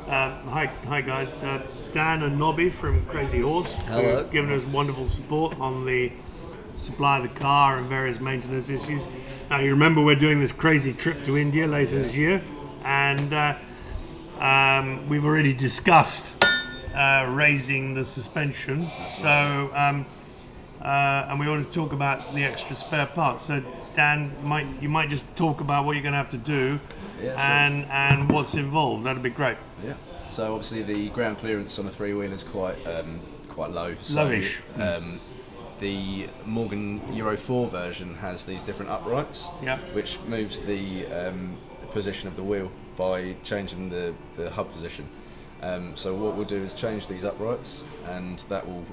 Hi guys. Dan and Nobby from Krazy Horse, who have given us wonderful support on the supply of the car and various maintenance issues. Now you remember we're doing this crazy trip to India later this year, and we've already discussed raising the suspension. So and we want to talk about the extra spare parts. So Dan, you might just talk about what you're going to have to do. Yeah, and what's involved. That'd be great. Yeah. So obviously the ground clearance on a three-wheeler is quite low. So, lowish. The Morgan Euro 4 version has these different uprights, which moves the position of the wheel by changing the hub position. So what we'll do is change these uprights, and that will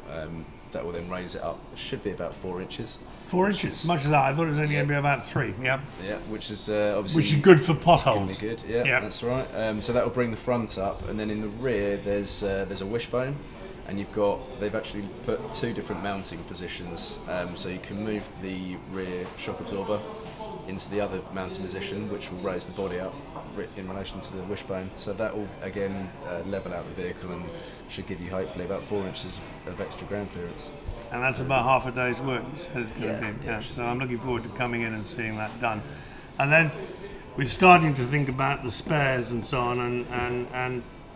then raise it up. It should be about 4 inches. 4 inches, much as that. I thought it was only going to be about 3. Yeah. Yeah, which is obviously good for potholes. Good. Yeah, that's right. So that will bring the front up, and then in the rear there's a wishbone, and they've actually put 2 different mounting positions, so you can move the rear shock absorber into the other mounting position, which will raise the body up in relation to the wishbone. So that will again level out the vehicle and should give you hopefully about 4 inches of extra ground clearance. And that's about half a day's work, you said it's going to be. Yeah. So I'm looking forward to coming in and seeing that done. And then we're starting to think about the spares and so on,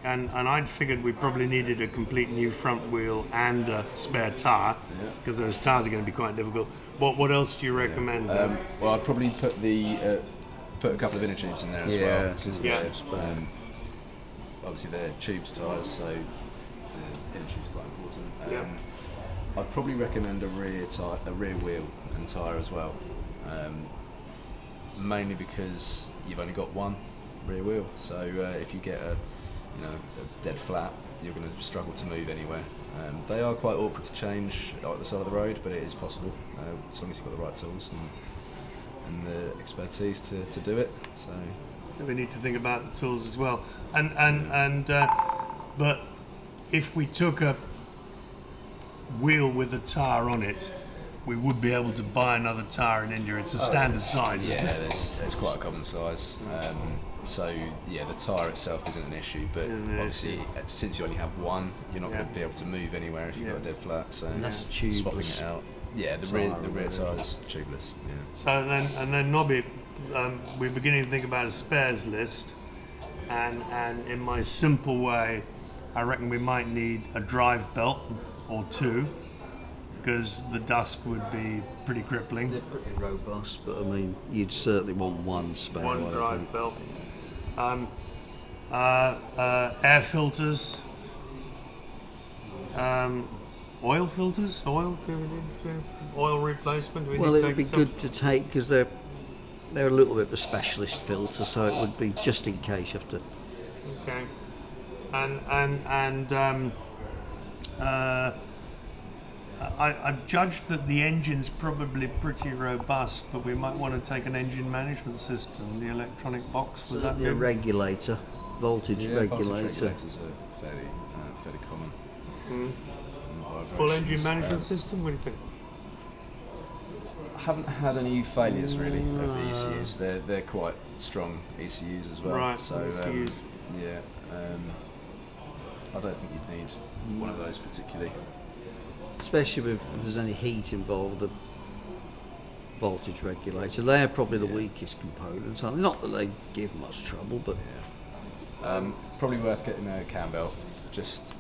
and I'd figured we probably needed a complete new front wheel and a spare tyre, because those tyres are going to be quite difficult. What else do you recommend? Well, I'd probably put a couple of inner tubes in there as well. Because obviously they're tubed tyres, so the inner tube's quite important. I'd probably recommend a rear wheel and tyre as well, mainly because you've only got one rear wheel. So if you get a dead flat, you're going to struggle to move anywhere. They are quite awkward to change at the side of the road, but it is possible as long as you've got the right tools and the expertise to do it. So we need to think about the tools as well. But if we took a wheel with a tyre on it, we would be able to buy another tyre in India. It's a standard size. Yeah, it's quite a common size. So the tyre itself isn't an issue, but obviously since you only have one, you're not going to be able to move anywhere if you've got a dead flat. So that's tubeless. Swapping it out. Yeah, the rear tyre is tubeless. Yeah. So then Nobby, we're beginning to think about a spares list, and in my simple way, I reckon we might need a drive belt or 2, because the dust would be pretty crippling. They're pretty robust, but I mean, you'd certainly want one spare. One drive belt. Air filters. Oil filters? Oil replacement? Well, it would be good to take, because they're a little bit of a specialist filter, so it would be just in case you have to. Okay. I've judged that the engine's probably pretty robust, but we might want to take an engine management system, the electronic box. Would that be a regulator, voltage regulator? Regulators are fairly common. Full engine management system? What do you think? I haven't had any failures really of the ECUs. They're quite strong ECUs as well. Right. So ECUs. I don't think you'd need one of those particularly. Especially if there's any heat involved, the voltage regulator. They're probably the weakest components. Not that they give much trouble, but probably worth getting a cam belt. Just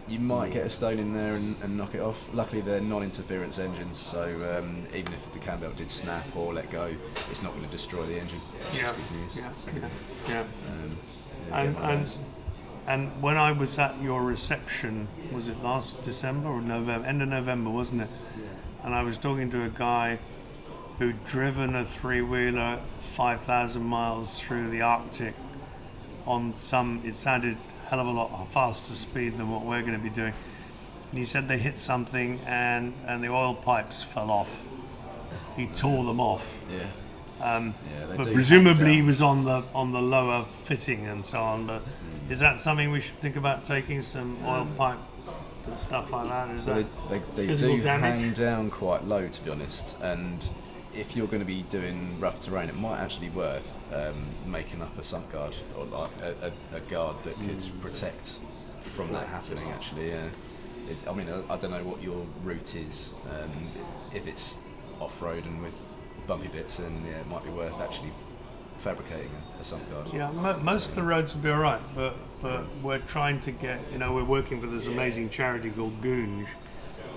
you might get a stone in there and knock it off. Luckily, they're non-interference engines, so even if the cam belt did snap or let go, it's not going to destroy the engine. Which is good news. And when I was at your reception, was it last December or November? End of November, wasn't it? Yeah. And I was talking to a guy who'd driven a 3-wheeler 5,000 miles through the Arctic on it sounded a hell of a lot faster speed than what we're going to be doing. And he said they hit something and the oil pipes fell off. He tore them off. Yeah. But presumably he was on the lower fitting and so on. But is that something we should think about, taking some oil pipe and stuff like that? Is that they do hang down quite low, to be honest. And if you're going to be doing rough terrain, it might actually be worth making up a sump guard or like a guard that could protect from that happening. Actually, yeah. I mean, I don't know what your route is. If it's off-road and with bumpy bits, and yeah, it might be worth actually fabricating a sump guard. Yeah, most of the roads will be all right, but we're trying to get, we're working for this amazing charity called Goonj,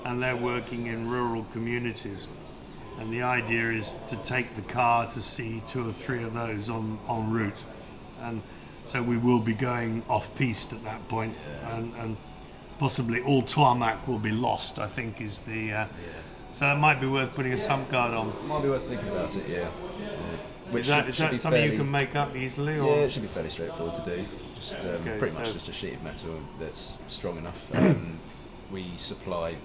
and they're working in rural communities, and the idea is to take the car to see 2 or 3 of those en route, and so we will be going off-piste at that point, and possibly all tarmac will be lost, I think, is the... So it might be worth putting a sump guard on. Might be worth thinking about it, yeah. Is that something you can make up easily? Or? Yeah, it should be fairly straightforward to do. Just pretty much just a sheet of metal that's strong enough. We supply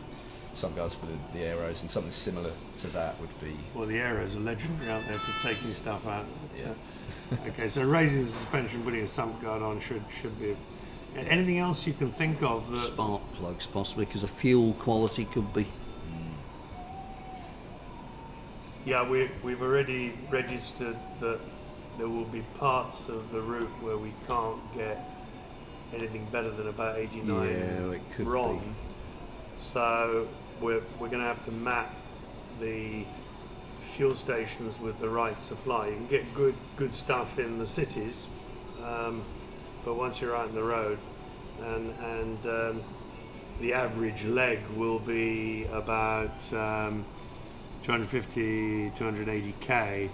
sump guards for the aeros, and something similar to that would be... Well, the aeros are legendary out there for taking stuff out. Yeah. Okay, so raising the suspension, putting a sump guard on should be... Anything else you can think of? That spark plugs, possibly, because the fuel quality could be... Yeah, we've already registered that there will be parts of the route where we can't get anything better than about 89 it could RON. be. So we're going to have to map the fuel stations with the right supply. You can get good stuff in the cities, but once you're out on the road, and the average leg will be about 250, 280k,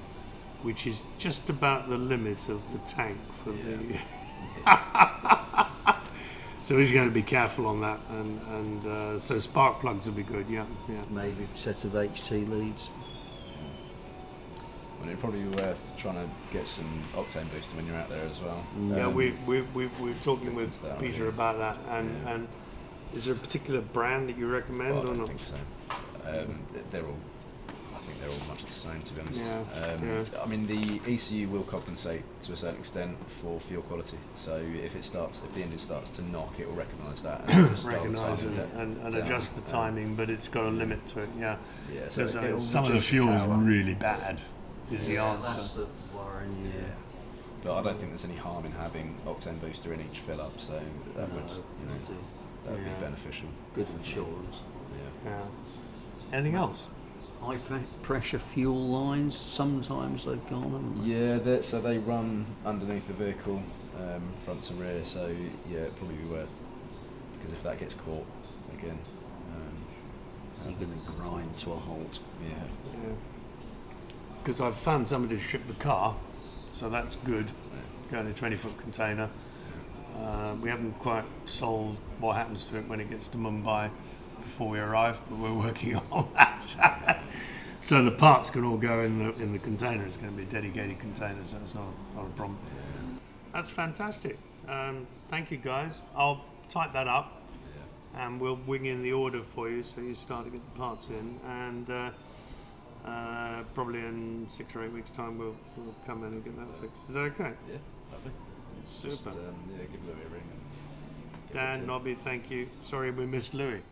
which is just about the limit of the tank for the... So he's going to be careful on that, and so spark plugs will be good, yeah. Maybe a set of HT leads. Well, it'd probably be worth trying to get some octane booster when you're out there as well. Yeah, we're talking with Peter about that, and is there a particular brand that you recommend or not? I think so. I think they're all much the same, to be honest. Yeah. I mean, the ECU will compensate to a certain extent for fuel quality. So if the engine starts to knock, it will recognise that and just recognise it and adjust the timing, but it's got a limit to it. Yeah. Yeah. So some of the fuel is really bad. Is the answer? That's the worry. Yeah. But I don't think there's any harm in having octane booster in each fill up. So that would, that would be beneficial. Good insurance. Yeah. Anything else? High pressure fuel lines, sometimes they've gone, haven't they? Yeah, so they run underneath the vehicle, front to rear, so yeah, it'd probably be worth, because if that gets caught again... you're going to grind to a halt. Yeah. Because I've found somebody to ship the car, so that's good, going in a 20-foot container. We haven't quite solved what happens to it when it gets to Mumbai before we arrive, but we're working on that. So the parts can all go in the container. It's going to be a dedicated container, so it's not a problem. That's fantastic. Thank you, guys. I'll type that up, and we'll wing in the order for you, so you start to get the parts in, and probably in 6 or 8 weeks' time we'll come in and get that fixed. Is that okay? Yeah, lovely. Super. Just, give Louis a ring. And Dan, Nobby, thank you. Sorry we missed Louis.